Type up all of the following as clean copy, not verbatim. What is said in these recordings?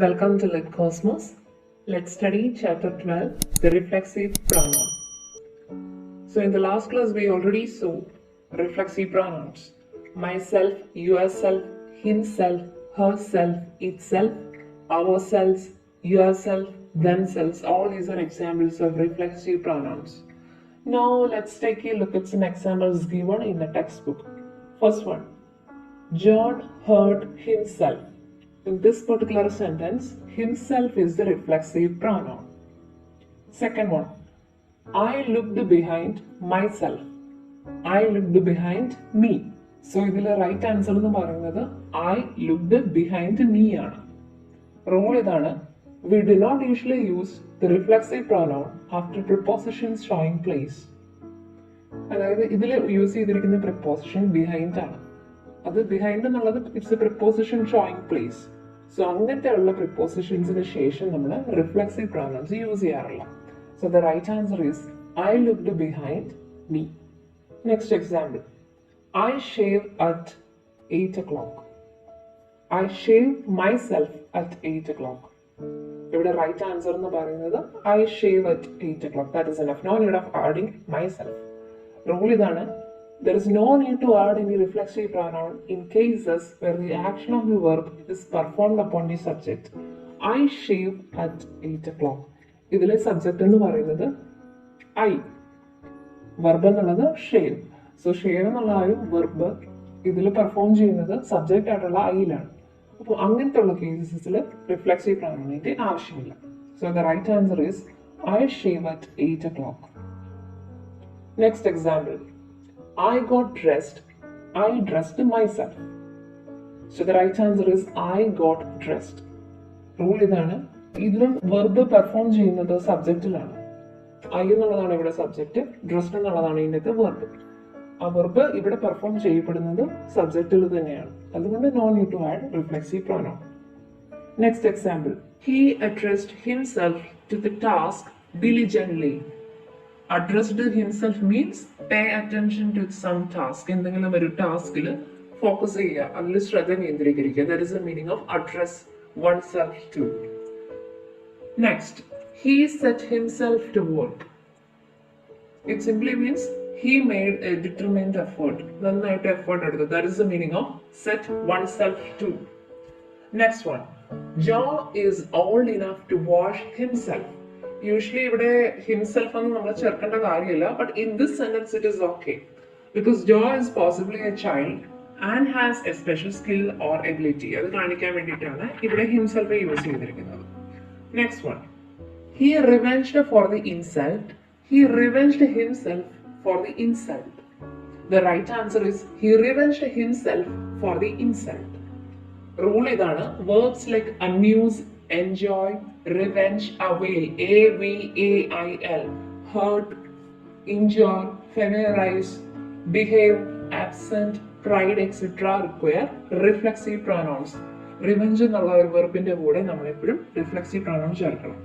Welcome to Lit Cosmos. Let's study chapter 12, the reflexive pronoun. So in the last class we already saw reflexive pronouns. Myself, yourself, himself, herself, itself, ourselves, yourself, themselves. All these are examples of reflexive pronouns. Now let's take a look at some examples given in the textbook. First one, John hurt himself. In this particular sentence, himself is the reflexive pronoun. Second one, I looked behind myself. I looked behind me. So ഇതിലെ right answer എന്ന് പറയുന്നത് I looked behind me ആണ്. Rule ഇതാണ്, we do not usually use the reflexive pronoun after prepositions showing place. അതായത് ഇതിൽ use ചെയ്തിരിക്കുന്ന preposition behind ആണ്. അത് behind എന്നുള്ളത് it's a preposition showing place. So അങ്ങനത്തെ ഉള്ള പ്രിപ്പോസിഷൻസിന് ശേഷം നമ്മൾ റിഫ്ലെക്സീവ് പ്രൊനൗൺസ് യൂസ് ചെയ്യാറില്ല. So the right answer is I looked behind me. Next example, I shave at 8 o'clock. I shave myself at 8 o'clock. ഇവിടെ റൈറ്റ് ആൻസർ എന്ന് പറയുന്നത് I shave at 8 o'clock. That is enough. No need of adding myself. Rule ഇതാണ്, there is no need to add any reflexive pronoun in cases where the action of the verb is performed upon the subject. I shave at 8 o'clock. ഇതിലെ subject എന്ന് പറയുന്നത് I, verb എന്നുള്ളത് shave. So shave എന്നുള്ള ആ ഒരു verb ഇതിൽ perform ചെയ്യുന്നത് subject ആയിട്ടുള്ള ഐയിലാണ്. അപ്പോൾ അങ്ങനത്തെ ഉള്ള കേസസിൽ റിഫ്ലെക്സീവ് പ്രൊനൗണിന്റെ ആവശ്യമില്ല. So the right answer is I shave at 8 o'clock. Next example, I got dressed. I dressed myself. So the right answer is I got dressed. Rule ഇതാണ്, ഇതിലും വെർബ് പെർഫോം ചെയ്യുന്നത് സബ്ജക്റ്റിലാണ്. ഐ എന്നുള്ളതാണ് ഇവിടെ സബ്ജക്റ്റ്, ഡ്രസ്ഡ് എന്നുള്ളതാണ് ഇതിൻ്റെ verb. ആ verb ഇവിടെ perform ചെയ്യപ്പെടുന്നത് സബ്ജക്റ്റിൽ തന്നെയാണ്. അതുകൊണ്ട് no need to add reflexive pronoun. Next example, he addressed himself to the task diligently. Addressed himself means pay attention to some task. എന്തെങ്കിലും ഒരു ടാസ്കിൽ ഫോക്കസ് ചെയ്യുക, അതിൽ ശ്രദ്ധ കേന്ദ്രീകരിക്കുക. That is the meaning of address oneself to. Next, he set himself to work. It simply means he made a determined effort. നന്നായിട്ട് effort എടുത്തു. That is the meaning of set oneself to. Next one, John is old enough to wash himself. Usually ഇവിടെ himself എന്ന് നമ്മൾ ചേർക്കേണ്ട കാര്യമില്ല, but in this sentence it is okay because Jo is possibly a child and has a special skill or ability. അത് കാണിക്കാൻ വേണ്ടിയിട്ടാണ് ഇവിടെ himself use ചെയ്തിരിക്കുന്നത്. Next one, he revenged for the insult. He revenged himself for the insult. The right answer is he revenged himself for the insult. Rule ഇതാണ്, verbs like amuse, enjoy, revenge, avail, avail, hurt, injure, familiarize, behave, absent, pride, etc. require reflexive pronouns. Revenge എന്നുള്ള ഒരു വെർബിന്റെ കൂടെ നമ്മൾ എപ്പോഴും reflexive pronoun ചേർക്കണം.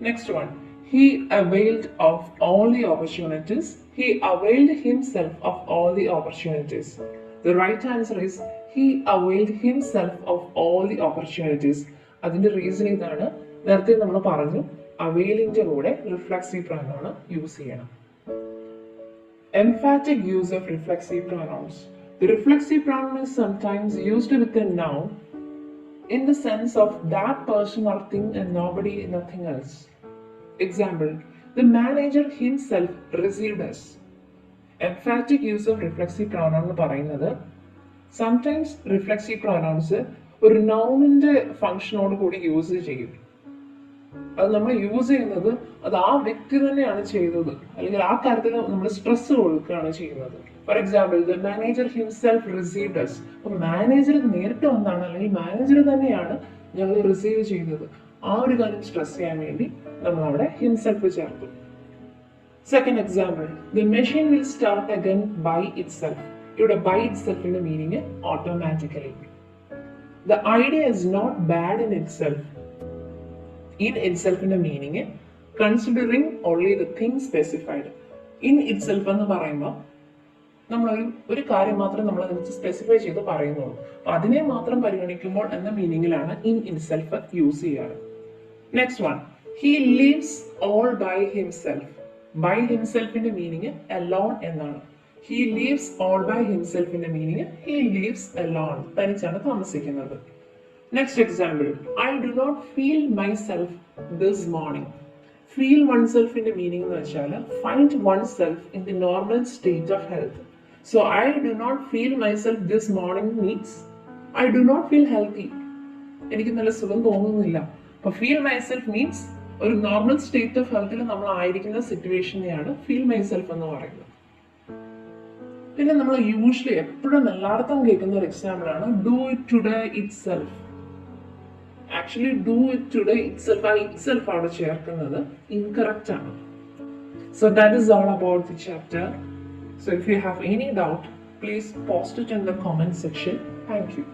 Next one, he availed of all the opportunities. He availed himself of all the opportunities. The right answer is he availed himself of all the opportunities. അതിന്റെ reason ഇതാണ്, നേരത്തെ നമ്മൾ പറഞ്ഞു അവെയിലിന്റെ കൂടെ റിഫ്ലെക്സീവ് പ്രൊനൗൺ യൂസ് ചെയ്യണം. Emphatic use of reflexive pronouns. The reflexive pronoun is sometimes used with a noun in the sense of that person or thing and nobody, nothing else. Example, the manager himself received us. Emphatic use of reflexive pronoun എന്ന് പറയുന്നത് sometimes reflexive pronounce ഒരു നൗണിന്റെ ഫംഗ്ഷനോട് കൂടി use ചെയ്യും. അത് നമ്മൾ use ചെയ്യുന്നത് അത് ആ വ്യക്തി തന്നെയാണ് ചെയ്തത്, അല്ലെങ്കിൽ ആ കാര്യത്തിൽ നമ്മൾ സ്ട്രെസ് കൊടുക്കുകയാണ് ചെയ്യുന്നത്. For example, the manager himself received us. അപ്പൊ മാനേജർ നേരിട്ട് വന്നാണ്, അല്ലെങ്കിൽ മാനേജർ തന്നെയാണ് ഞങ്ങൾ റിസീവ് ചെയ്തത്. ആ ഒരു കാര്യം സ്ട്രെസ് ചെയ്യാൻ വേണ്ടി നമ്മൾ അവിടെ ഹിംസെൽഫ് ചേർത്തു. Second example, the machine will start again by itself. ഇവിടെ ബൈ ഇറ്റ്സെൽഫിന്റെ meaning automatically. The idea is not bad in itself. In itself in the meaning, considering only the thing specified. In itself എന്ന് പറയുമ്പോൾ ഒരു കാര്യം മാത്രം നമ്മൾ അതിനകത്ത് specify ചെയ്ത് പറയുന്നുള്ളൂ. അപ്പൊ അതിനെ മാത്രം പരിഗണിക്കുമ്പോൾ എന്ന മീനിങ്ങിലാണ് ഇൻ ഇൻസെൽഫ് യൂസ് ചെയ്യാറ്. Next one, he lives all by himself. By ഹിംസെൽഫിന്റെ മീനിങ് അലോൺ എന്നാണ്. ഹി ലീവ്സ് ഓൾ ബൈ ഹിംസെൽഫിന്റെ മീനിങ് ഹി ലീവ്സ് അലോൺ, തനിച്ചാണ് താമസിക്കുന്നത്. Next example, I do not feel myself this morning. Feel one സെൽഫിന്റെ meaning എന്ന് വെച്ചാൽ find oneself in the normal state of health. So I do not feel myself this morning means I do not feel healthy. എനിക്ക് നല്ല സുഖം തോന്നുന്നില്ല. അപ്പൊ feel myself means ഒരു normal state of ഹെൽത്തിൽ നമ്മൾ ആയിരിക്കുന്ന സിറ്റുവേഷനെയാണ് ഫീൽ മൈസെൽഫ് എന്ന് പറയുന്നത്. പിന്നെ നമ്മൾ യൂഷ്വലി എപ്പോഴും എല്ലായിടത്തും കേൾക്കുന്ന ഒരു എക്സാമ്പിൾ ആണ് do it today it self. Actually do it today it self, ആ ഇറ്റ് സെൽഫ് അവിടെ ചേർക്കുന്നത് ഇൻകറക്റ്റ് ആണ്. So that is all about the chapter. So if you have any doubt, please post it in the comment section. Thank you.